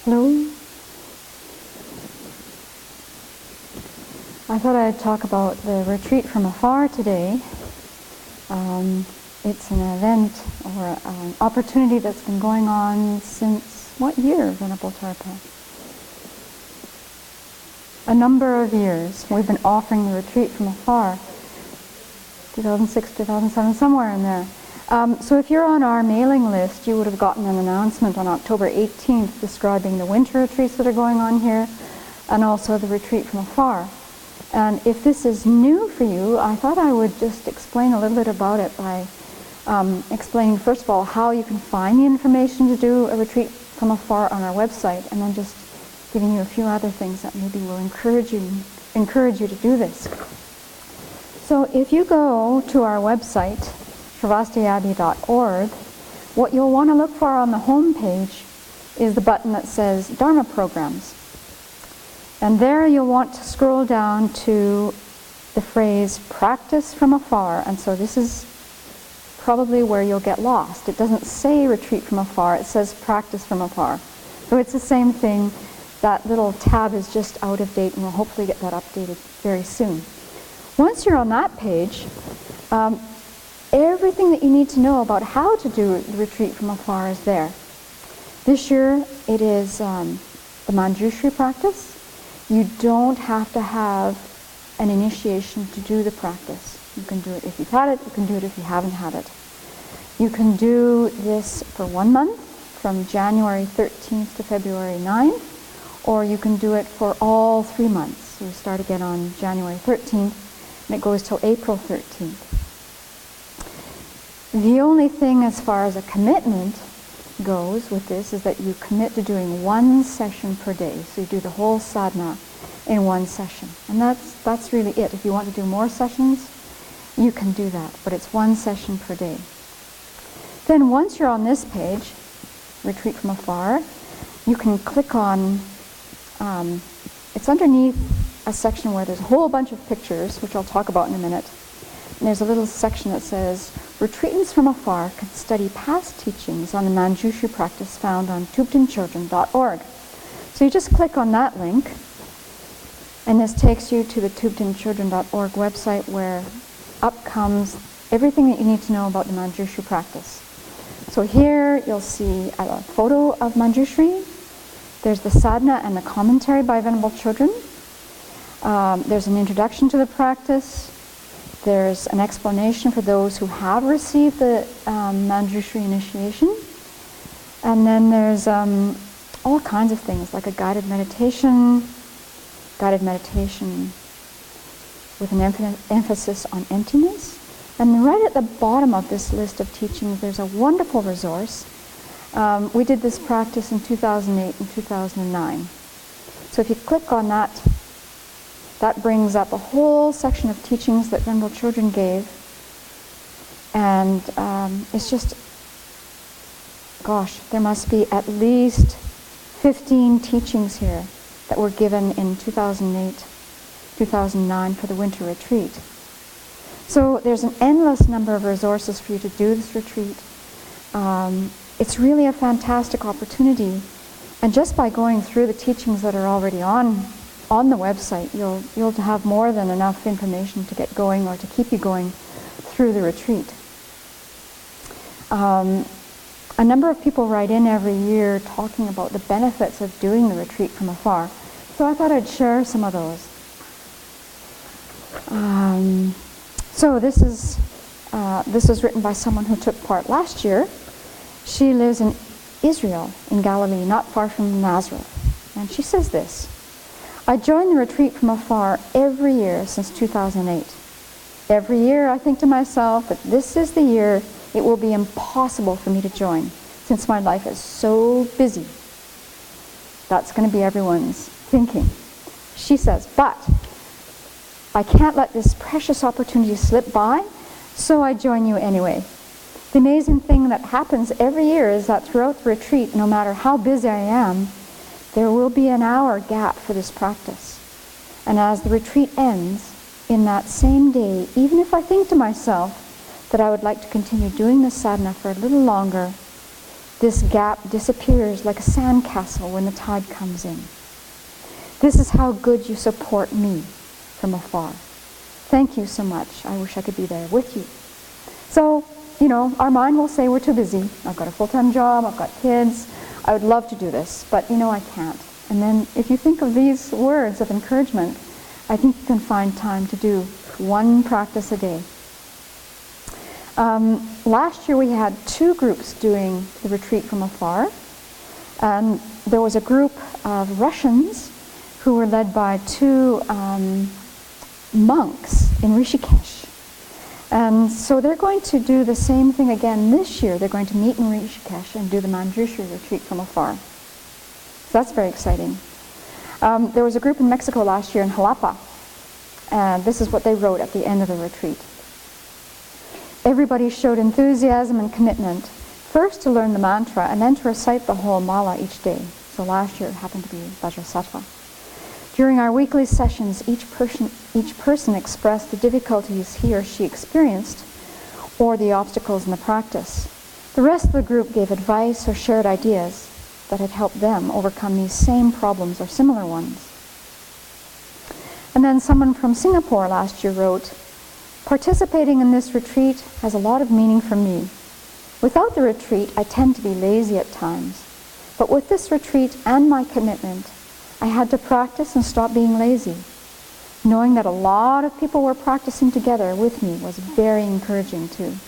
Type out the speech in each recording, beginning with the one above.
Hello. I thought I'd talk about the retreat from afar today. It's an event or an opportunity that's been going on since what year, Venerable Tarpa? A number of years. We've been offering the retreat from afar. 2006, 2007, somewhere in there. So if you're on our mailing list, you would have gotten an announcement on October 18th describing the winter retreats that are going on here and also the retreat from afar. And if this is new for you, I thought I would just explain a little bit about it by explaining, first of all, how you can find the information to do a retreat from afar on our website, and then just giving you a few other things that maybe will encourage you to do this. So if you go to our website, SravastiAbbey.org, what you'll want to look for on the home page is the button that says Dharma Programs. And there you'll want to scroll down to the phrase Practice from Afar. And so this is probably where you'll get lost. It doesn't say Retreat from Afar, it says Practice from Afar. So it's the same thing. That little tab is just out of date, and we'll hopefully get that updated very soon. Once you're on that page, everything that you need to know about how to do the retreat from afar is there. This year it is the Manjushri practice. You don't have to have an initiation to do the practice. You can do it if you've had it, you can do it if you haven't had it. You can do this for 1 month, from January 13th to February 9th, or you can do it for all 3 months. So we start again on January 13th, and it goes till April 13th. The only thing as far as a commitment goes with this is that you commit to doing 1 session per day. So you do the whole sadhana in 1 session. And that's really it. If you want to do more sessions, you can do that. But it's 1 session per day. Then once you're on this page, Retreat from Afar, you can click on, it's underneath a section where there's a whole bunch of pictures, which I'll talk about in a minute. And there's a little section that says, Retreatants from Afar can study past teachings on the Manjushri practice found on tubtenchildren.org. So you just click on that link, and this takes you to the tubtenchildren.org website, where up comes everything that you need to know about the Manjushri practice. So here you'll see a photo of Manjushri. There's the sadhana and the commentary by Venerable Children. There's an introduction to the practice. There's an explanation for those who have received the Manjushri initiation. And then there's all kinds of things, like a guided meditation with an emphasis on emptiness. And right at the bottom of this list of teachings, there's a wonderful resource. We did this practice in 2008 and 2009. So if you click on that, that brings up a whole section of teachings that Venerable Children gave. And it's just, gosh, there must be at least 15 teachings here that were given in 2008, 2009 for the winter retreat. So there's an endless number of resources for you to do this retreat. It's really a fantastic opportunity. And just by going through the teachings that are already on the website, you'll have more than enough information to get going or to keep you going through the retreat. A number of people write in every year talking about the benefits of doing the retreat from afar. So I thought I'd share some of those. So this was written by someone who took part last year. She lives in Israel, in Galilee, not far from Nazareth. And she says this: I join the retreat from afar every year since 2008. Every year I think to myself that this is the year it will be impossible for me to join, since my life is so busy. That's going to be everyone's thinking. She says, but I can't let this precious opportunity slip by, so I join you anyway. The amazing thing that happens every year is that throughout the retreat, no matter how busy I am, there will be an hour gap for this practice. And as the retreat ends, in that same day, even if I think to myself that I would like to continue doing this sadhana for a little longer, This gap disappears like a sandcastle when the tide comes in. This is how good you support me from afar. Thank you so much. I wish I could be there with you. So, our mind will say we're too busy. I've got a full-time job, I've got kids. I would love to do this, but I can't. And then if you think of these words of encouragement, I think you can find time to do one practice a day. Last year we had 2 groups doing the retreat from afar. And there was a group of Russians who were led by 2 monks in Rishikesh. And so they're going to do the same thing again this year. They're going to meet in Rishikesh and do the Manjushri retreat from afar. So that's very exciting. There was a group in Mexico last year in Jalapa. And this is what they wrote at the end of the retreat. Everybody showed enthusiasm and commitment, first to learn the mantra and then to recite the whole mala each day. So last year it happened to be Vajrasattva. During our weekly sessions, each person expressed the difficulties he or she experienced or the obstacles in the practice. The rest of the group gave advice or shared ideas that had helped them overcome these same problems or similar ones. And then someone from Singapore last year wrote, "Participating in this retreat has a lot of meaning for me. Without the retreat, I tend to be lazy at times. But with this retreat and my commitment, I had to practice and stop being lazy. Knowing that a lot of people were practicing together with me was very encouraging too."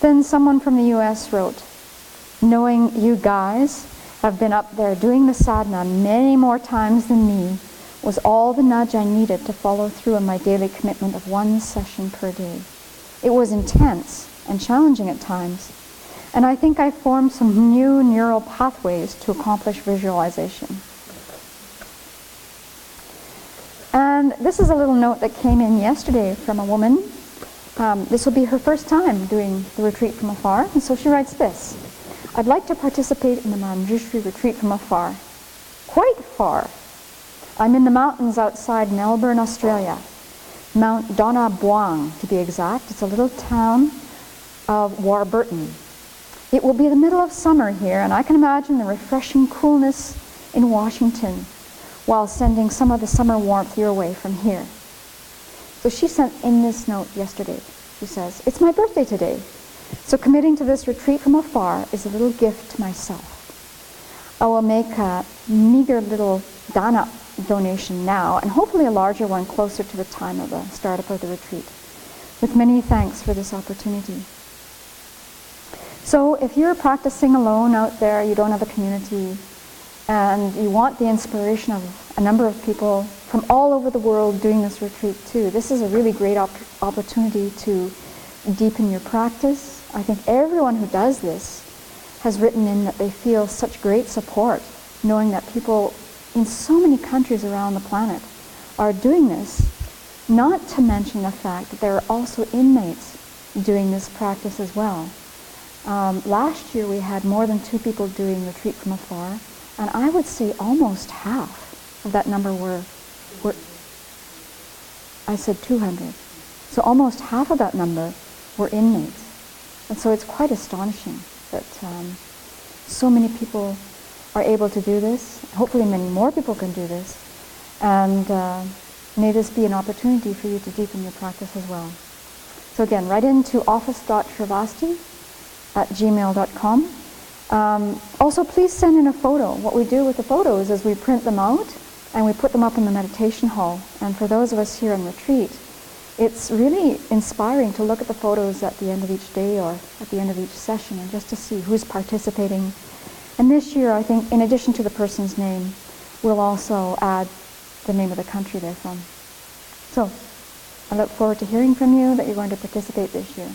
Then someone from the US wrote, "Knowing you guys have been up there doing the sadhana many more times than me was all the nudge I needed to follow through on my daily commitment of 1 session per day. It was intense and challenging at times, and I think I formed some new neural pathways to accomplish visualization." And this is a little note that came in yesterday from a woman. This will be her first time doing the retreat from afar, and so she writes this: "I'd like to participate in the Manjushri retreat from afar. Quite far. I'm in the mountains outside Melbourne, Australia. Mount Donna Buang, to be exact. It's a little town of Warburton. It will be the middle of summer here, and I can imagine the refreshing coolness in Washington while sending some of the summer warmth your way from here." So she sent in this note yesterday. She says, "It's my birthday today, so committing to this retreat from afar is a little gift to myself. I will make a meager little dana donation now, and hopefully a larger one closer to the time of the startup of the retreat. With many thanks for this opportunity." So if you're practicing alone out there, you don't have a community, and you want the inspiration of a number of people from all over the world doing this retreat too, this is a really great opportunity to deepen your practice. I think everyone who does this has written in that they feel such great support, knowing that people in so many countries around the planet are doing this, not to mention the fact that there are also inmates doing this practice as well. Last year we had more than 2 people doing retreat from afar, and I would say almost half of that number were I said 200. So almost half of that number were inmates. And so it's quite astonishing that so many people are able to do this. Hopefully many more people can do this. And may this be an opportunity for you to deepen your practice as well. So again, write into office.sravasti@gmail.com. Also, please send in a photo. What we do with the photos is we print them out and we put them up in the meditation hall. And for those of us here on retreat, it's really inspiring to look at the photos at the end of each day or at the end of each session and just to see who's participating. And this year, I think, in addition to the person's name, we'll also add the name of the country they're from. So, I look forward to hearing from you that you're going to participate this year.